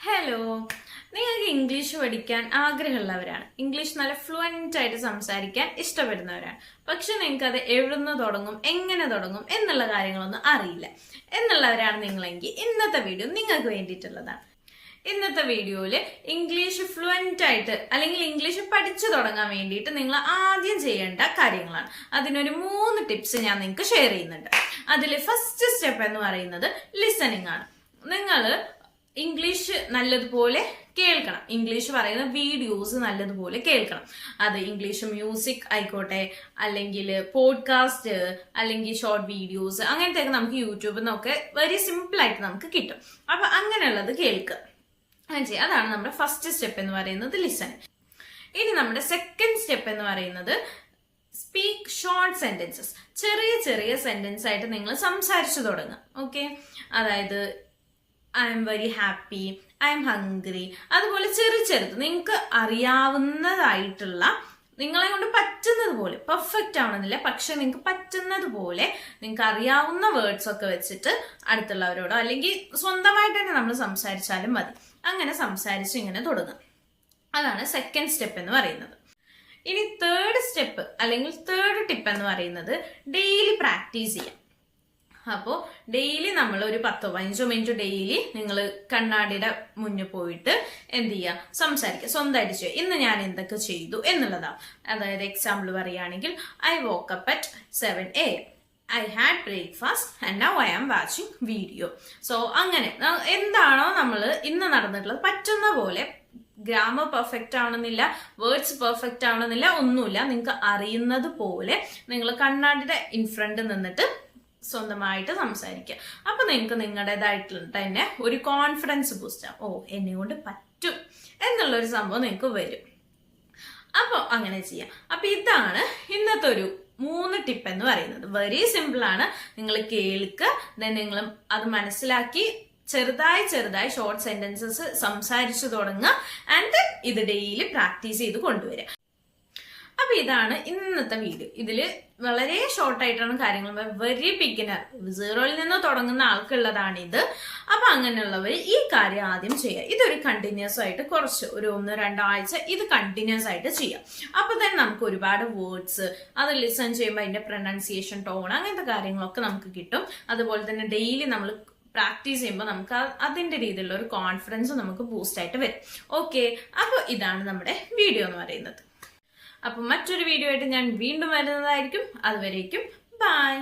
Hello, നിങ്ങൾക്ക് English പഠിക്കാൻ ആഗ്രഹമുള്ളവരാണ്, English നല്ല ഫ്ലുവൻ്റ് ആയിട്ട് സംസാരിക്കാൻ ഇഷ്ടപ്പെടുന്നവരാണ്. പക്ഷെ നിങ്ങൾക്ക് അത് എവിടുന്ന് തുടങ്ങും, എങ്ങനെ തുടങ്ങും എന്നുള്ള കാര്യങ്ങളൊന്നും അറിയില്ല എന്നുള്ളവരാണ് നിങ്ങളെങ്കിൽ ഇന്നത്തെ വീഡിയോ നിങ്ങൾക്ക് വേണ്ടിയിട്ടുള്ളതാണ്. ഇന്നത്തെ വീഡിയോയിൽ ഇംഗ്ലീഷ് ഫ്ലുവൻ്റ് ആയിട്ട് അല്ലെങ്കിൽ ഇംഗ്ലീഷ് പഠിച്ചു തുടങ്ങാൻ വേണ്ടിയിട്ട് നിങ്ങൾ ആദ്യം ചെയ്യേണ്ട കാര്യങ്ങളാണ്. അതിനൊരു 3 ടിപ്സ് ഞാൻ നിങ്ങൾക്ക് ഷെയർ ചെയ്യുന്നുണ്ട്. അതിൽ ഫസ്റ്റ് സ്റ്റെപ്പ് എന്ന് പറയുന്നത് ലിസണിങ് ആണ്. നിങ്ങൾ ഇംഗ്ലീഷ് നല്ലതുപോലെ കേൾക്കണം. ഇംഗ്ലീഷ് പറയുന്ന വീഡിയോസ് നല്ലതുപോലെ കേൾക്കണം. അത് ഇംഗ്ലീഷ് മ്യൂസിക് ആയിക്കോട്ടെ, അല്ലെങ്കിൽ പോഡ്കാസ്റ്റ്, അല്ലെങ്കിൽ ഷോർട്ട് വീഡിയോസ്, അങ്ങനത്തെ നമുക്ക് യൂട്യൂബിൽ നിന്നൊക്കെ വെരി സിമ്പിൾ ആയിട്ട് നമുക്ക് കിട്ടും. അപ്പൊ അങ്ങനെയുള്ളത് കേൾക്കുക. അതാണ് നമ്മുടെ ഫസ്റ്റ് സ്റ്റെപ്പ് എന്ന് പറയുന്നത് ലിസണിങ്. ഇനി നമ്മുടെ സെക്കൻഡ് സ്റ്റെപ്പ് എന്ന് പറയുന്നത് സ്പീക്ക് ഷോർട്ട് സെന്റൻസസ്. ചെറിയ ചെറിയ സെന്റൻസ് ആയിട്ട് നിങ്ങൾ സംസാരിച്ചു തുടങ്ങുക. ഓക്കെ, അതായത് I am very happy, I M hungry, അതുപോലെ ചെറുത് നിങ്ങൾക്ക് അറിയാവുന്നതായിട്ടുള്ള, നിങ്ങളെ കൊണ്ട് പറ്റുന്നത് പോലെ, പെർഫെക്റ്റ് ആവണമെന്നില്ല, പക്ഷെ നിങ്ങൾക്ക് പറ്റുന്നത് പോലെ നിങ്ങൾക്ക് അറിയാവുന്ന വേർഡ്സ് ഒക്കെ വെച്ചിട്ട് അടുത്തുള്ളവരോടോ അല്ലെങ്കിൽ സ്വന്തമായിട്ട് തന്നെ നമ്മൾ സംസാരിച്ചാലും മതി. അങ്ങനെ സംസാരിച്ച് ഇങ്ങനെ തുടങ്ങും. അതാണ് സെക്കൻഡ് സ്റ്റെപ്പ് എന്ന് പറയുന്നത്. ഇനി തേർഡ് സ്റ്റെപ്പ് അല്ലെങ്കിൽ തേർഡ് ടിപ്പ് എന്ന് പറയുന്നത് ഡെയിലി പ്രാക്ടീസ് ചെയ്യാം. അപ്പോൾ ഡെയിലി നമ്മൾ ഒരു 10-15 മിനിറ്റ് ഡെയിലി നിങ്ങൾ കണ്ണാടിയുടെ മുന്നിൽ പോയിട്ട് എന്ത് ചെയ്യുക, സംസാരിക്കുക, സ്വന്തമായിട്ട് ചെയ്യുക. ഇന്ന് ഞാൻ എന്തൊക്കെ ചെയ്തു എന്നുള്ളതാണ്. അതായത് എക്സാമ്പിൾ പറയുകയാണെങ്കിൽ I woke up at 7 AM, I had breakfast and now I am watching video. So അങ്ങനെ എന്താണോ നമ്മൾ ഇന്ന് നടന്നിട്ടുള്ളത് പറ്റുന്ന പോലെ, ഗ്രാമർ പെർഫെക്റ്റ് ആവണമെന്നില്ല, വേർഡ്സ് പെർഫെക്റ്റ് ആവണമെന്നില്ല, ഒന്നുമില്ല, നിങ്ങൾക്ക് അറിയുന്നത് പോലെ നിങ്ങൾ കണ്ണാടിയുടെ ഇൻഫ്രണ്ട് നിന്നിട്ട് സ്വന്തമായിട്ട് സംസാരിക്കുക. അപ്പൊ നിങ്ങൾക്ക് നിങ്ങളുടേതായിട്ടുള്ള തന്നെ ഒരു കോൺഫിഡൻസ് ബൂസ്റ്റ് ആവും. ഓ, എന്നെ കൊണ്ട് പറ്റും എന്നുള്ളൊരു സംഭവം നിങ്ങൾക്ക് വരും. അപ്പോൾ അങ്ങനെ ചെയ്യാം. അപ്പൊ ഇതാണ് ഇന്നത്തെ ഒരു 3 ടിപ്പ് എന്ന് പറയുന്നത്. വെരി സിമ്പിൾ ആണ്. നിങ്ങൾ കേൾക്കുക, നിങ്ങൾ അത് മനസ്സിലാക്കി ചെറുതായി ഷോർട്ട് സെന്റൻസസ് സംസാരിച്ചു തുടങ്ങുക. ആൻഡ് ഇത് ഡെയിലി പ്രാക്ടീസ് ചെയ്ത് കൊണ്ടുവരിക. അപ്പൊ ഇതാണ് ഇന്നത്തെ വീഡിയോ. ഇതില് വളരെ ഷോർട്ടായിട്ടാണ് കാര്യങ്ങൾ, വെരി ബിഗിനർ, 0-ൽ നിന്ന് തുടങ്ങുന്ന ആൾക്കുള്ളതാണ് ഇത്. അപ്പൊ അങ്ങനെയുള്ളവർ ഈ കാര്യം ആദ്യം ചെയ്യുക. ഇതൊരു കണ്ടിന്യൂസ് ആയിട്ട് കുറച്ച് ഒരു 1-2 ആഴ്ച ഇത് കണ്ടിന്യൂസ് ആയിട്ട് ചെയ്യാം. അപ്പൊ തന്നെ നമുക്ക് ഒരുപാട് വേർഡ്സ് അത് ലിസൺ ചെയ്യുമ്പോൾ അതിന്റെ പ്രൊനൗൺസിയേഷൻ, ടോൺ, അങ്ങനത്തെ കാര്യങ്ങളൊക്കെ നമുക്ക് കിട്ടും. അതുപോലെ തന്നെ ഡെയിലി നമ്മൾ പ്രാക്ടീസ് ചെയ്യുമ്പോൾ നമുക്ക് അതിന്റെ രീതിയിലുള്ള ഒരു കോൺഫിഡൻസ് നമുക്ക് ബൂസ്റ്റ് ആയിട്ട് വരും. ഓക്കെ, അപ്പൊ ഇതാണ് നമ്മുടെ വീഡിയോ എന്ന് പറയുന്നത്. അപ്പൊ മറ്റൊരു വീഡിയോ ആയിട്ട് ഞാൻ വീണ്ടും വരുന്നതായിരിക്കും. അതുവരേക്കും ബൈ.